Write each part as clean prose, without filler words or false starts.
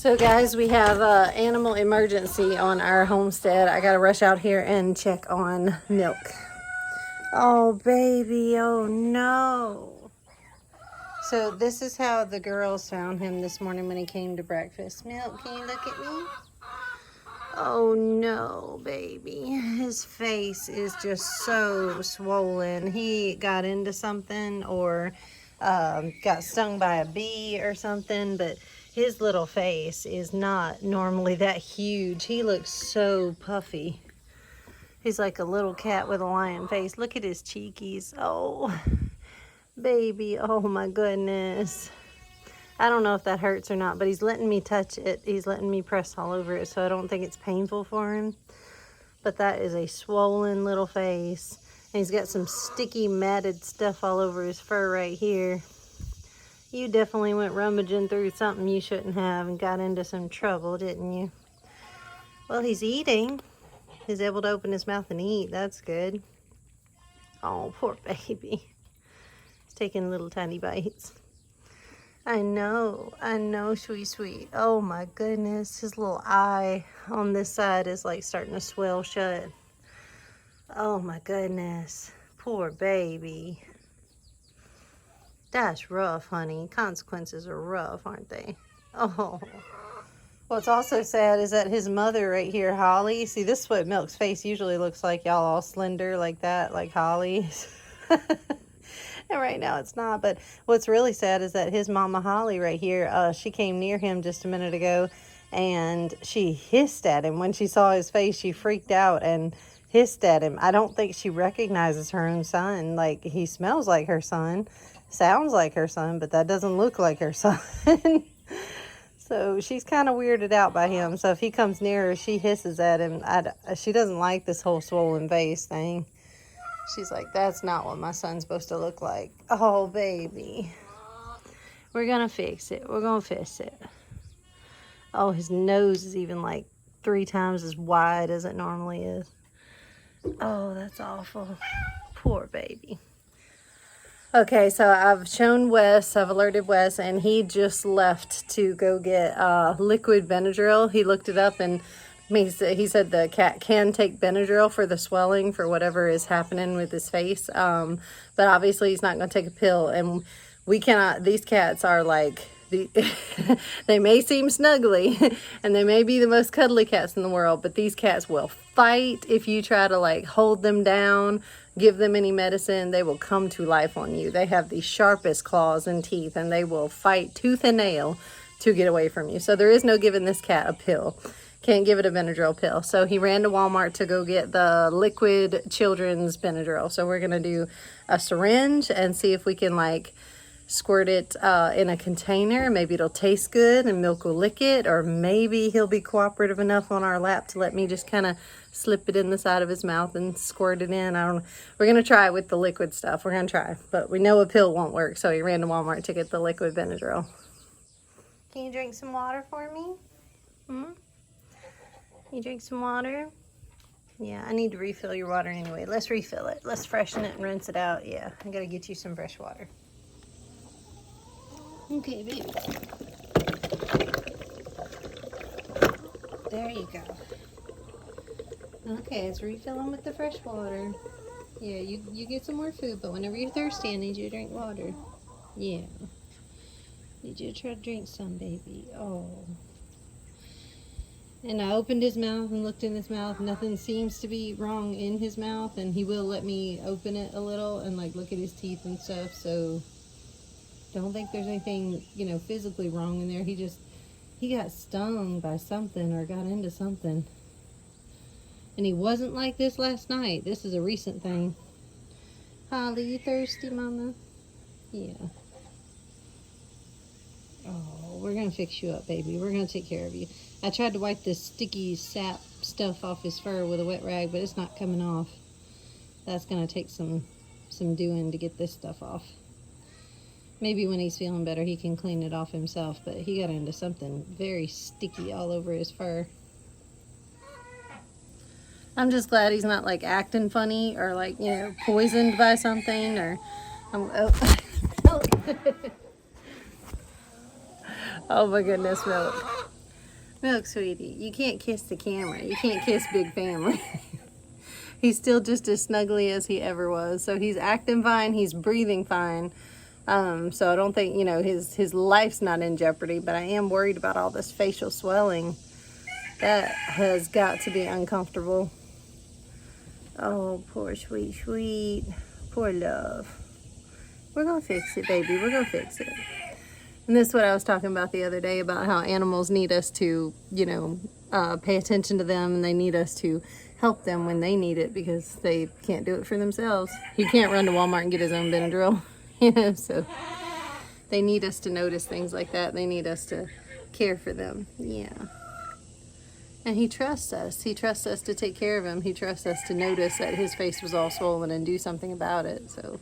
So guys, we have an animal emergency on our homestead. I gotta rush out here and check on Milk. Oh baby, oh no. So this is how the girls found him this morning when he came to breakfast. Milk, can you look at me? Oh no, baby. His face is just so swollen. He got into something or got stung by a bee or something, but his little face is not normally that huge. He looks so puffy. He's like a little cat with a lion face. Look at his cheekies. Oh, baby. Oh my goodness. I don't know if that hurts or not, but he's letting me touch it. He's letting me press all over it, so I don't think it's painful for him. But that is a swollen little face. And he's got some sticky matted stuff all over his fur right here. You definitely went rummaging through something you shouldn't have and got into some trouble, didn't you? Well, he's eating. He's able to open his mouth and eat. That's good. Oh, poor baby. He's taking little tiny bites. I know, sweet, sweet. Oh my goodness, his little eye on this side is like starting to swell shut. Oh my goodness, poor baby. That's rough, honey. Consequences are rough, aren't they? Oh. What's also sad is that his mother right here, Holly, see, this is what Milk's face usually looks like, y'all, all slender like that, like Holly's. And right now it's not, but what's really sad is that his mama Holly right here, she came near him just a minute ago and she hissed at him. When she saw his face, she freaked out and hissed at him. I don't think she recognizes her own son. Like, he smells like her son, sounds like her son, but that doesn't look like her son. So she's kind of weirded out by him. So if he comes near her, she hisses at him. She doesn't like this whole swollen face thing. She's like, that's not what my son's supposed to look like. Oh, baby. We're going to fix it. We're going to fix it. Oh, his nose is even like 3 times as wide as it normally is. Oh, that's awful. Poor baby. Okay, so I've shown Wes, I've alerted Wes, and he just left to go get liquid Benadryl. He looked it up and he said the cat can take Benadryl for the swelling for whatever is happening with his face. But obviously he's not going to take a pill, and we cannot, these cats are like, they may seem snuggly and they may be the most cuddly cats in the world, but these cats will fight if you try to like hold them down, give them any medicine. They will come to life on you. They have the sharpest claws and teeth, and they will fight tooth and nail to get away from you. So there is no giving this cat a pill. Can't give it a Benadryl pill. So he ran to Walmart to go get the liquid children's Benadryl. So we're going to do a syringe and see if we can like squirt it in a container. Maybe it'll taste good and Milk will lick it, or maybe he'll be cooperative enough on our lap to let me just kind of slip it in the side of his mouth and squirt it in. I don't know. We're going to try with the liquid stuff. We're going to try, but we know a pill won't work. So he ran to Walmart to get the liquid Benadryl. Can you drink some water for me? You drink some water? Yeah, I need to refill your water anyway. Let's refill it. Let's freshen it and rinse it out. Yeah, I gotta get you some fresh water. Okay, baby. There you go. Okay, let's refill them with the fresh water. Yeah, you get some more food, but whenever you're thirsty, I need you to drink water. Yeah. Need you to try to drink some, baby. Oh. And I opened his mouth and looked in his mouth. Nothing seems to be wrong in his mouth, and he will let me open it a little and like look at his teeth and stuff. So don't think there's anything, you know, physically wrong in there. He got stung by something or got into something. And he wasn't like this last night. This is a recent thing. Holly, you thirsty, mama? Yeah. Oh, we're going to fix you up, baby. We're going to take care of you. I tried to wipe this sticky sap stuff off his fur with a wet rag, but it's not coming off. That's going to take some doing to get this stuff off. Maybe when he's feeling better, he can clean it off himself, but he got into something very sticky all over his fur. I'm just glad he's not like acting funny or like, you know, poisoned by something or... Oh my goodness, Milk. Milk, sweetie. You can't kiss the camera. You can't kiss Big Family. He's still just as snuggly as he ever was. So he's acting fine. He's breathing fine. So I don't think, you know, his life's not in jeopardy. But I am worried about all this facial swelling. That has got to be uncomfortable. Oh, poor sweet. Poor love. We're going to fix it, baby. We're going to fix it. And this is what I was talking about the other day, about how animals need us to, you know, pay attention to them, and they need us to help them when they need it, because they can't do it for themselves. He can't run to Walmart and get his own Benadryl, you know, so they need us to notice things like that. They need us to care for them. Yeah. And he trusts us. He trusts us to take care of him. He trusts us to notice that his face was all swollen and do something about it. So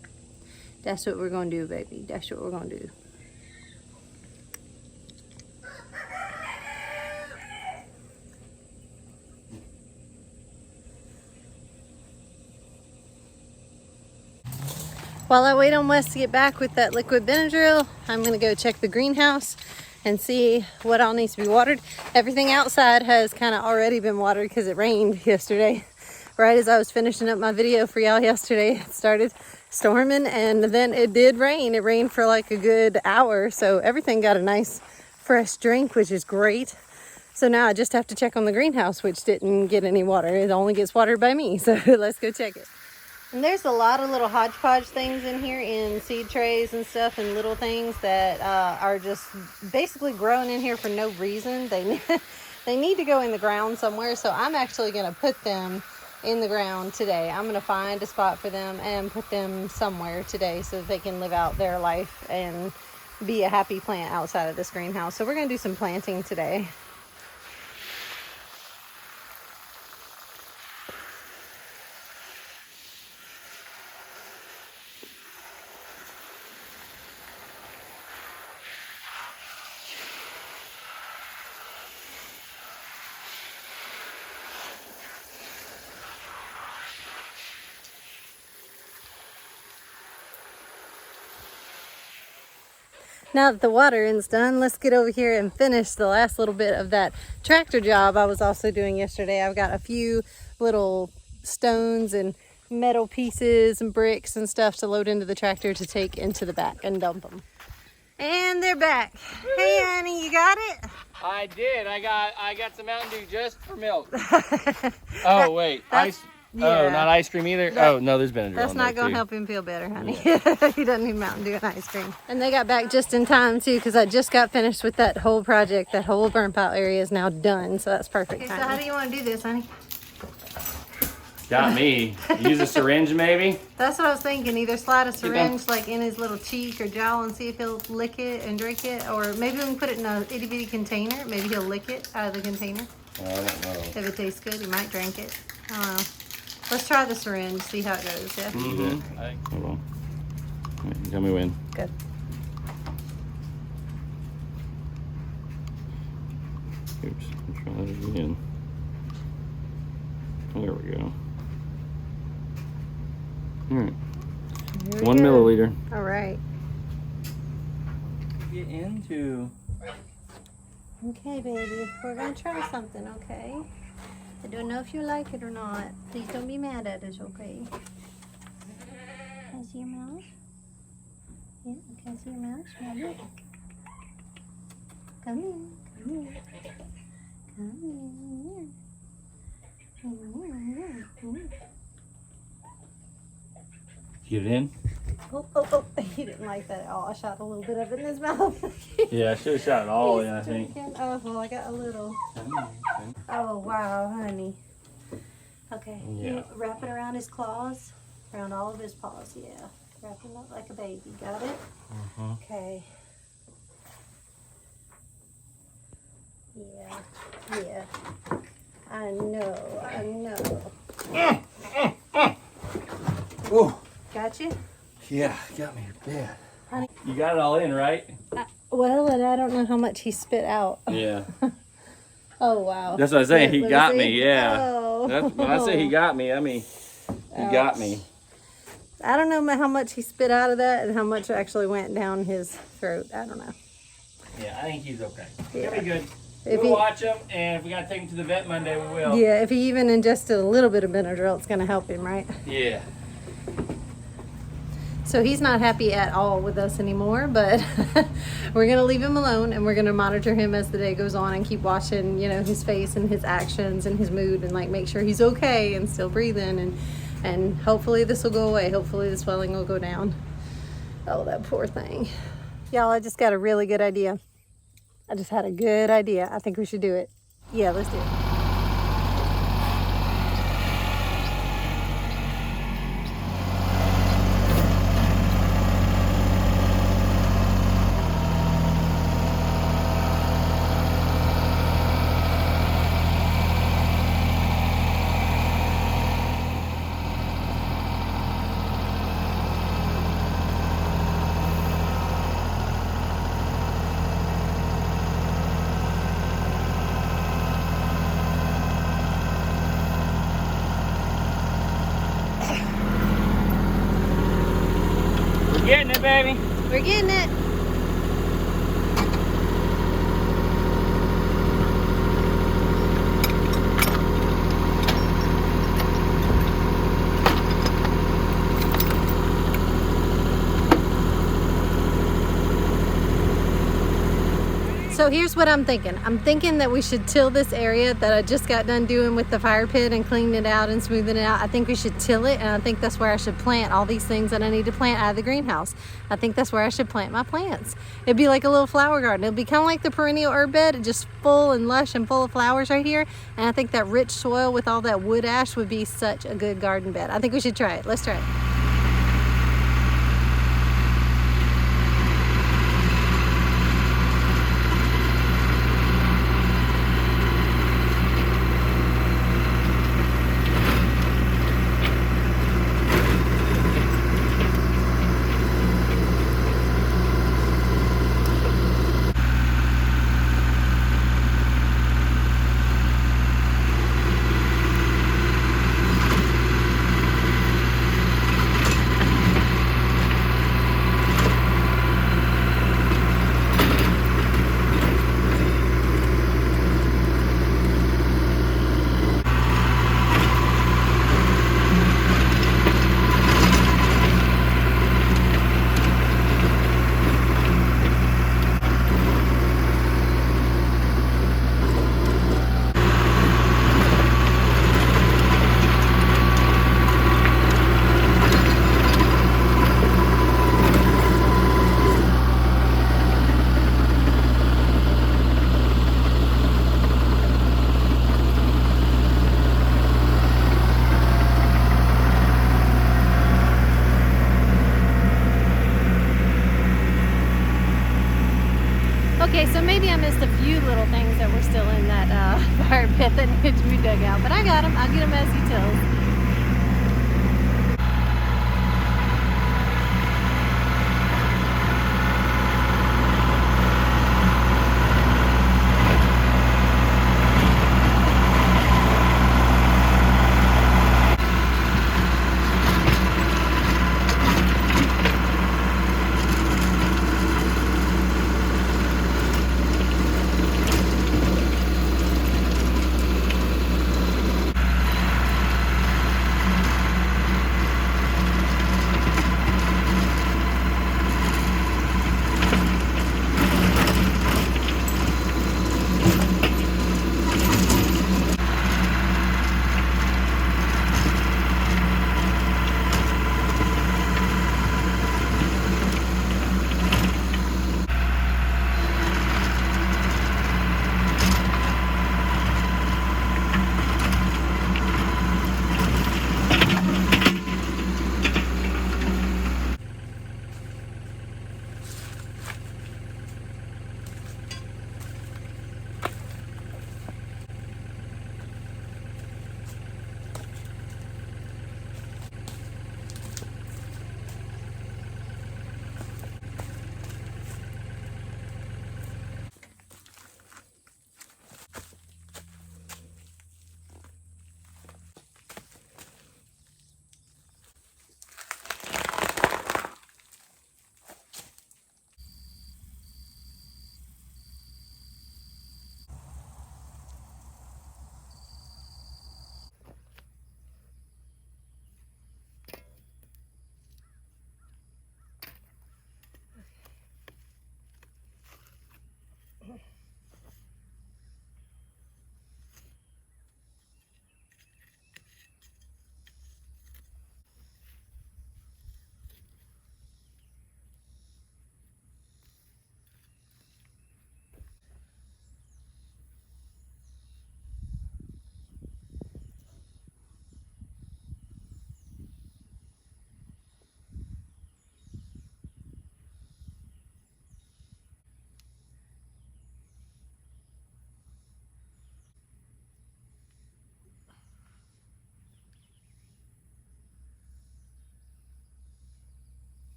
that's what we're going to do, baby. That's what we're going to do. While I wait on Wes to get back with that liquid Benadryl, I'm going to go check the greenhouse and see what all needs to be watered. Everything outside has kind of already been watered because it rained yesterday. Right as I was finishing up my video for y'all yesterday, it started storming, and then it did rain. It rained for like a good hour, so everything got a nice fresh drink, which is great. So now I just have to check on the greenhouse, which didn't get any water. It only gets watered by me, so let's go check it. And there's a lot of little hodgepodge things in here, in seed trays and stuff, and little things that are just basically growing in here for no reason. They need to go in the ground somewhere, so I'm actually going to put them in the ground today. I'm going to find a spot for them and put them somewhere today so that they can live out their life and be a happy plant outside of this greenhouse. So we're going to do some planting today. Now that the watering's done, let's get over here and finish the last little bit of that tractor job I was also doing yesterday. I've got a few little stones and metal pieces and bricks and stuff to load into the tractor to take into the back and dump them. And they're back. Hey, honey, you got it? I did. I got some Mountain Dew just for milk. Oh wait, ice. Yeah. Oh, not ice cream either? Oh, no, there's Benadryl. That's not going to help him feel better, honey. Yeah. He doesn't need Mountain Dew and ice cream. And they got back just in time, too, because I just got finished with that whole project. That whole burn pile area is now done, so that's perfect. Okay, so how do you want to do this, honey? Got me. Use a syringe, maybe? That's what I was thinking. Either slide a syringe, like, in his little cheek or jowl and see if he'll lick it and drink it. Or maybe we can put it in a itty-bitty container. Maybe he'll lick it out of the container. I don't know. If it tastes good, he might drink it. I don't know. Let's try the syringe, see how it goes, yeah? Mm-hmm. Hold on. Wait, tell me when. Good. Oops, let's try that again. There we go. All right. 1 milliliter. All right. Get into. Okay, baby. We're going to try something, okay? I don't know if you like it or not. Please don't be mad at us, okay? Can I see your mouth? Yeah, can I see your mouth? Smell it. Come here. Come here. Come here. Come here. Get it in? Oh. He didn't like that at all. I shot a little bit of it in his mouth. Yeah, I should have shot it all in, I think. Oh, well, I got a little. Oh, wow, honey. Okay, Yeah. You wrap it around his claws, around all of his paws, yeah. Wrap him up like a baby, got it? Mm-hmm. Okay. Yeah. I know. Whoa. Got you? Yeah, got me bad. Honey. You got it all in, right? Well, and I don't know how much he spit out. Yeah. Oh, wow. That's what I'm saying. He got see? me, yeah. Oh. That's, when I say he got me, I mean, he got me. I don't know how much he spit out of that and how much actually went down his throat. I don't know. Yeah, I think he's okay. Yeah. He'll be good. We'll watch him, and if we got to take him to the vet Monday, we will. Yeah, if he even ingested a little bit of Benadryl, it's going to help him, right? Yeah. So he's not happy at all with us anymore, but we're going to leave him alone, and we're going to monitor him as the day goes on and keep watching, you know, his face and his actions and his mood, and like make sure he's okay and still breathing, and hopefully this will go away. Hopefully the swelling will go down. Oh, that poor thing. Y'all, I just got a really good idea. I just had a good idea. I think we should do it. Yeah, let's do it. Getting it, baby. We're getting it. So here's what I'm thinking. I'm thinking that we should till this area that I just got done doing with the fire pit and cleaning it out and smoothing it out. I think we should till it, and I think that's where I should plant all these things that I need to plant out of the greenhouse. I think that's where I should plant my plants. It'd be like a little flower garden. It'll be kind of like the perennial herb bed, just full and lush and full of flowers right here. And I think that rich soil with all that wood ash would be such a good garden bed. I think we should try it. Let's try it. Okay, so maybe I missed a few little things that were still in that fire pit that needed to be dug out, but I got them. I'll get them as he tells.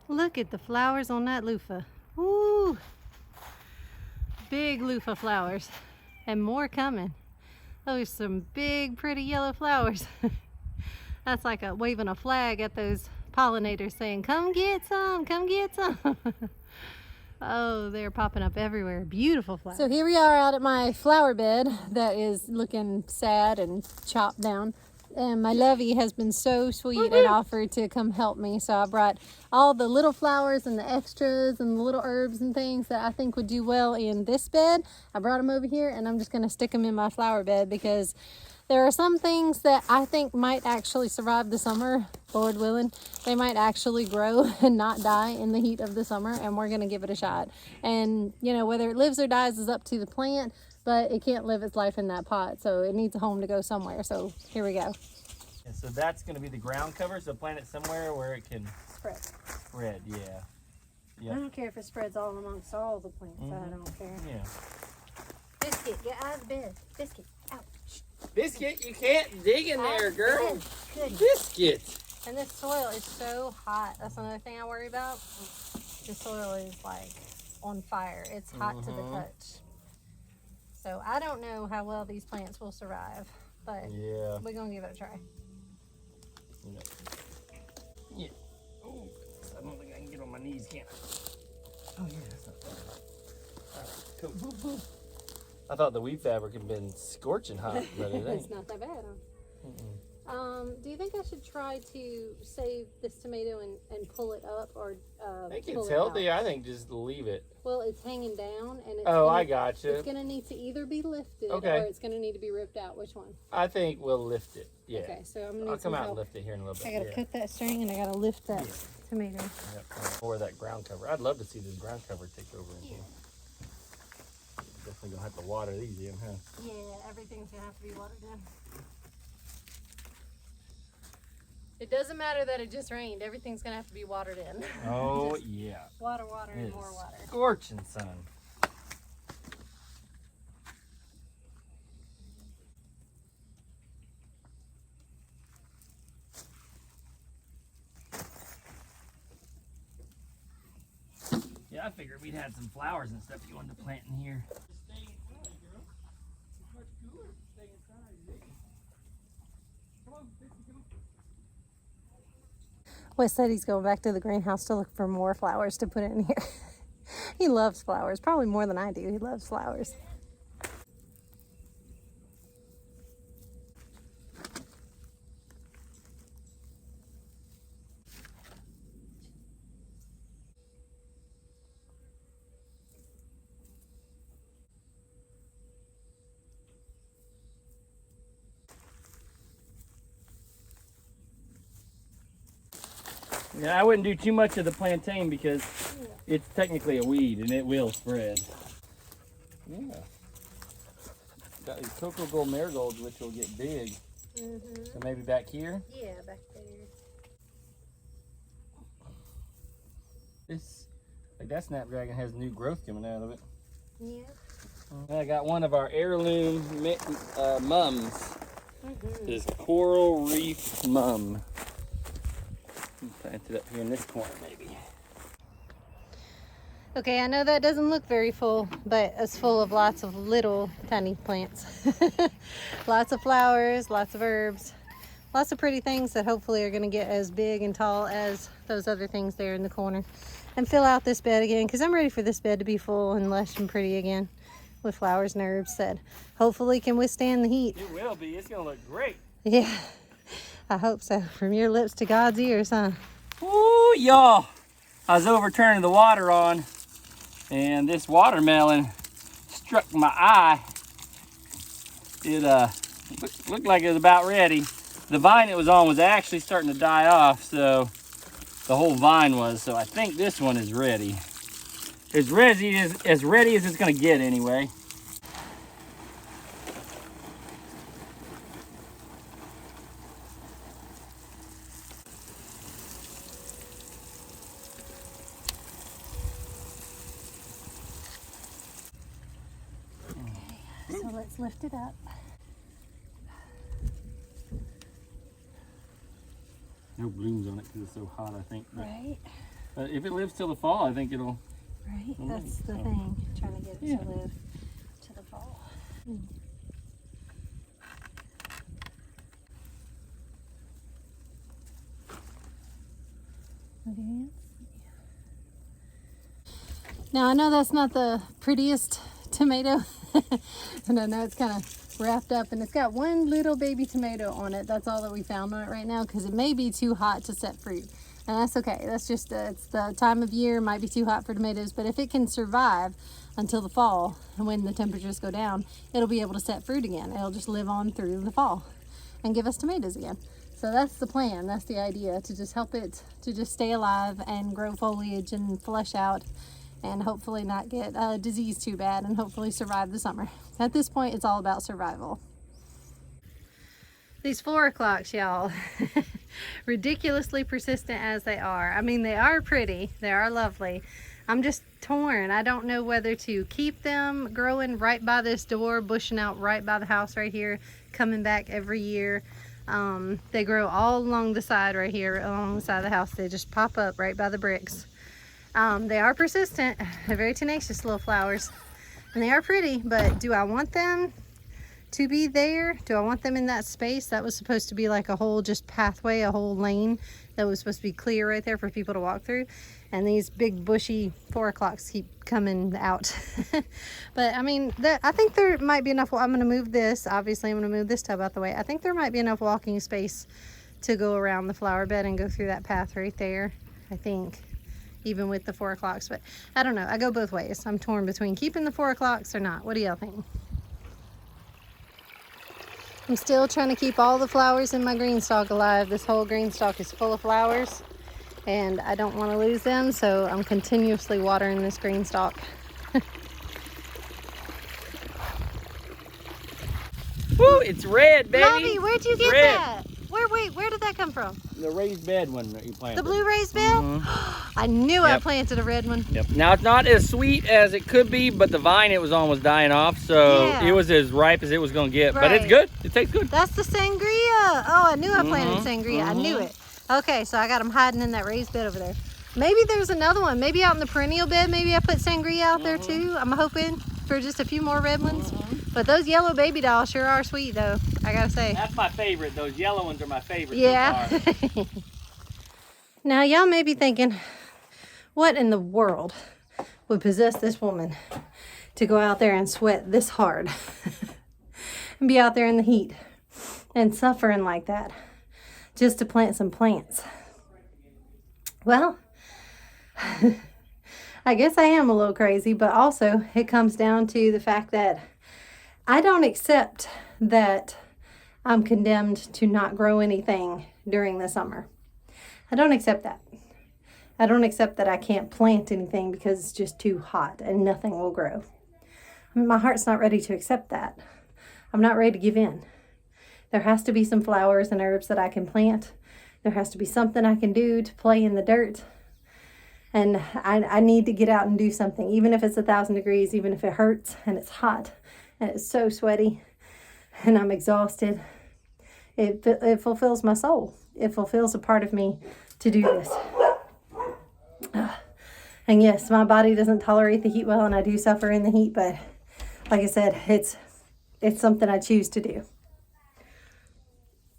Look at the flowers on that loofah. Woo! Big loofah flowers. And more coming. Those are some big, pretty yellow flowers. That's like waving a flag at those pollinators saying, come get some, come get some. Oh, they're popping up everywhere. Beautiful flowers. So here we are out at my flower bed that is looking sad and chopped down. And my lovey has been so sweet and offered to come help me. So I brought all the little flowers and the extras and the little herbs and things that I think would do well in this bed. I brought them over here and I'm just going to stick them in my flower bed because there are some things that I think might actually survive the summer, Lord willing. They might actually grow and not die in the heat of the summer, and we're going to give it a shot. And, you know, whether it lives or dies is up to the plant, but it can't live its life in that pot, so it needs a home to go somewhere. So here we go. And so that's going to be the ground cover, so plant it somewhere where it can spread, yeah. Yep. I don't care if it spreads all amongst all the plants. I don't care. Yeah. Biscuit, get out of the bed. Biscuit, out. Biscuit, you can't dig in there, girl. Good. Biscuit. And this soil is so hot. That's another thing I worry about. This soil is like on fire. It's hot to the touch. So I don't know how well these plants will survive, but we're gonna give it a try. Yeah. Oh, I don't think I can get on my knees, can I? Oh yeah, that's not bad. All right, cool. I thought the weave fabric had been scorching hot, but it ain't. It's not that bad, huh? Do you think I should try to save this tomato and pull it up, or I think it's healthy. I think just leave it. Well, it's hanging down, and it's I gotcha. It's gonna need to either be lifted, or it's gonna need to be ripped out. Which one? I think we'll lift it. Yeah. Okay, so I'm gonna. I'll come out and lift it here in a little bit. I gotta cut that string, and I gotta lift that tomato. Yep. Or that ground cover. I'd love to see this ground cover take over in here. Definitely gonna have to water these in, huh? Yeah, everything's gonna have to be watered in. It doesn't matter that it just rained. Everything's gonna have to be watered in. Oh yeah. Water, and more water. Scorching sun. Yeah, I figured we'd had some flowers and stuff you wanted to plant in here. Stay inside, girl. It's much cooler to stay inside. Come on, go. Wes said he's going back to the greenhouse to look for more flowers to put in here. He loves flowers, probably more than I do. He loves flowers. Yeah, I wouldn't do too much of the plantain because it's technically a weed and it will spread. Yeah. Got these cocoa gold marigolds which will get big. So maybe back here? Yeah, back there. This, like that snapdragon has new growth coming out of it. Yeah. I got one of our heirloom mums. This coral reef mum. Plant it up here in this corner maybe. Okay, I know that doesn't look very full, but it's full of lots of little tiny plants. Lots of flowers, lots of herbs, lots of pretty things that hopefully are going to get as big and tall as those other things there in the corner. And fill out this bed again, because I'm ready for this bed to be full and lush and pretty again with flowers and herbs that hopefully can withstand the heat. It will be. It's going to look great. Yeah, I hope so. From your lips to God's ears, huh? Ooh, y'all. I was overturning the water on, and this watermelon struck my eye. It looked like it was about ready. The vine it was on was actually starting to die off, so the whole vine was. So I think this one is ready. As ready as it's gonna get anyway. So let's lift it up. No blooms on it because it's so hot, I think. Right. But if it lives till the fall, I think it'll. Right, that's the thing. Trying to get it to live to the fall. Now I know that's not the prettiest tomato, and I know it's kind of wrapped up, and it's got one little baby tomato on it. That's all that we found on it right now, because it may be too hot to set fruit, and that's okay. That's just it's the time of year. It might be too hot for tomatoes, but if it can survive until the fall, and when the temperatures go down, it'll be able to set fruit again. It'll just live on through the fall and give us tomatoes again. So that's the plan. That's the idea, to just help it to just stay alive and grow foliage and flesh out, and hopefully not get disease too bad, and hopefully survive the summer. At this point, it's all about survival. These 4 o'clocks, y'all, ridiculously persistent as they are. I mean, they are pretty, they are lovely. I'm just torn. I don't know whether to keep them growing right by this door, bushing out right by the house right here, coming back every year. They grow all along the side right here, along the side of the house. They just pop up right by the bricks. They are persistent. They're very tenacious little flowers, and they are pretty, but do I want them to be there? Do I want them in that space? That was supposed to be like a whole just pathway, a whole lane that was supposed to be clear right there for people to walk through, and these big bushy 4 o'clocks keep coming out. But I mean, I think there might be enough. I'm going to move this, obviously I'm going to move this tub out the way. I think there might be enough walking space to go around the flower bed and go through that path right there, I think, even with the 4 o'clocks. But I don't know, I go both ways. I'm torn between keeping the 4 o'clocks or not. What do y'all think? I'm still trying to keep all the flowers in my green stalk alive. This whole green stalk is full of flowers, and I don't want to lose them, so I'm continuously watering this green stalk. Woo, it's red, baby. Bobby, where'd you get red. that? Where did that come from? The raised bed one that you planted. The blue raised bed? I knew I planted a red one. Yep. Now it's not as sweet as it could be, but the vine it was on was dying off, so it was as ripe as it was going to get. But it's good. It tastes good. That's the sangria. Oh, I knew I planted sangria. I knew it. Okay, so I got them hiding in that raised bed over there. Maybe there's another one. Maybe out in the perennial bed, maybe I put sangria out there too. I'm hoping for just a few more red ones. But those yellow baby dolls sure are sweet though, I gotta say. That's my favorite. Those yellow ones are my favorite. Yeah. So far. Now y'all may be thinking, what in the world would possess this woman to go out there and sweat this hard and be out there in the heat and suffering like that just to plant some plants? Well, I guess I am a little crazy, but also it comes down to the fact that I don't accept that I'm condemned to not grow anything during the summer. I don't accept that. I don't accept that I can't plant anything because it's just too hot and nothing will grow. I mean, my heart's not ready to accept that. I'm not ready to give in. There has to be some flowers and herbs that I can plant. There has to be something I can do to play in the dirt. And I need to get out and do something, even if it's 1,000 degrees, even if it hurts and it's hot and it's so sweaty and I'm exhausted. It fulfills my soul. It fulfills a part of me to do this. And yes, my body doesn't tolerate the heat well, and I do suffer in the heat, but like I said, it's something I choose to do.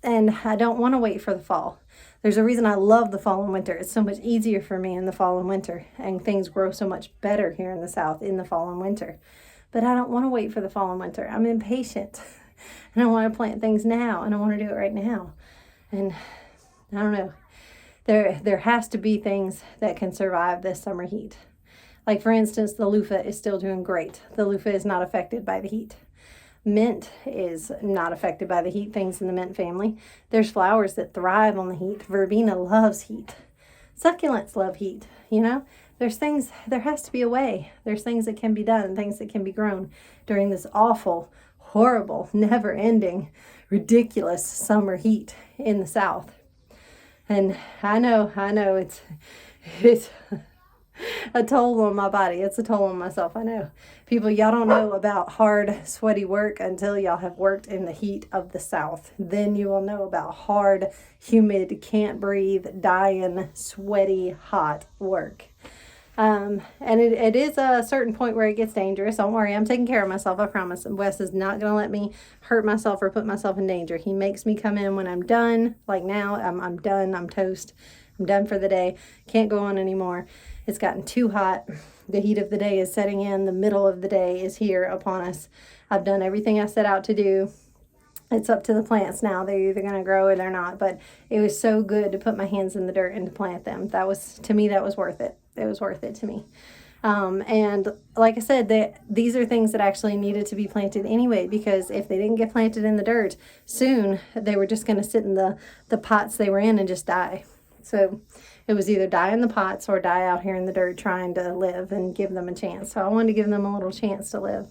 And I don't want to wait for the fall. There's a reason I love the fall and winter. It's so much easier for me in the fall and winter, and things grow so much better here in the South in the fall and winter. But I don't want to wait for the fall and winter. I'm impatient, and I want to plant things now, and I want to do it right now. And I don't know. There has to be things that can survive this summer heat. Like, for instance, the loofah is still doing great. The loofah is not affected by the heat. Mint is not affected by the heat, things in the mint family. There's flowers that thrive on the heat. Verbena loves heat. Succulents love heat, you know? There's things, there has to be a way. There's things that can be done, things that can be grown during this awful, horrible, never-ending, ridiculous summer heat in the South. And I know, a toll on my body. It's a toll on myself, I know. People, y'all don't know about hard, sweaty work until y'all have worked in the heat of the South. Then you will know about hard, humid, can't breathe, dying, sweaty, hot work. And it is a certain point where it gets dangerous. Don't worry, I'm taking care of myself, I promise. Wes is not going to let me hurt myself or put myself in danger. He makes me come in when I'm done. Like now, I'm done. I'm toast. I'm done for the day. Can't go on anymore. It's gotten too hot. The heat of the day is setting in. The middle of the day is here upon us. I've done everything I set out to do. It's up to the plants now. They're either going to grow or they're not. But it was so good to put my hands in the dirt and to plant them. That was, to me, that was worth it. It was worth it to me. And like I said, these are things that actually needed to be planted anyway, because if they didn't get planted in the dirt, soon they were just going to sit in the pots they were in and just die. So it was either die in the pots or die out here in the dirt trying to live and give them a chance. So I wanted to give them a little chance to live,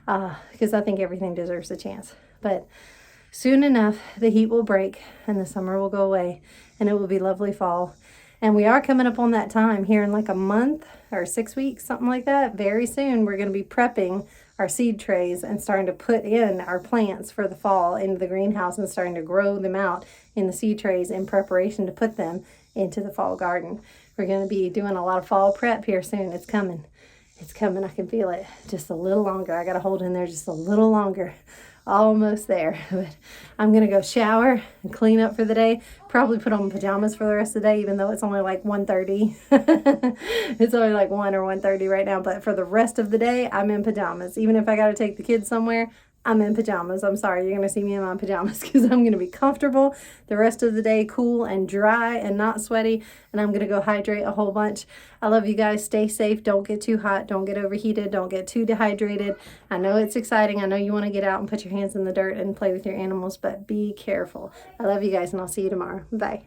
because I think everything deserves a chance. But soon enough, the heat will break and the summer will go away and it will be lovely fall. And we are coming up on that time here in like a month or 6 weeks, something like that. Very soon, we're going to be prepping our seed trays and starting to put in our plants for the fall into the greenhouse and starting to grow them out in the seed trays in preparation to put them into the fall garden. We're going to be doing a lot of fall prep here soon. It's coming. It's coming. I can feel it. Just a little longer. I got to hold in there just a little longer. Almost there. But I'm going to go shower and clean up for the day. Probably put on pajamas for the rest of the day, even though it's only like 1:30. It's only like 1 or 1:30 right now. But for the rest of the day, I'm in pajamas. Even if I got to take the kids somewhere, I'm in pajamas. I'm sorry, you're going to see me in my pajamas because I'm going to be comfortable the rest of the day, cool and dry and not sweaty. And I'm going to go hydrate a whole bunch. I love you guys. Stay safe. Don't get too hot. Don't get overheated. Don't get too dehydrated. I know it's exciting. I know you want to get out and put your hands in the dirt and play with your animals, but be careful. I love you guys, and I'll see you tomorrow. Bye.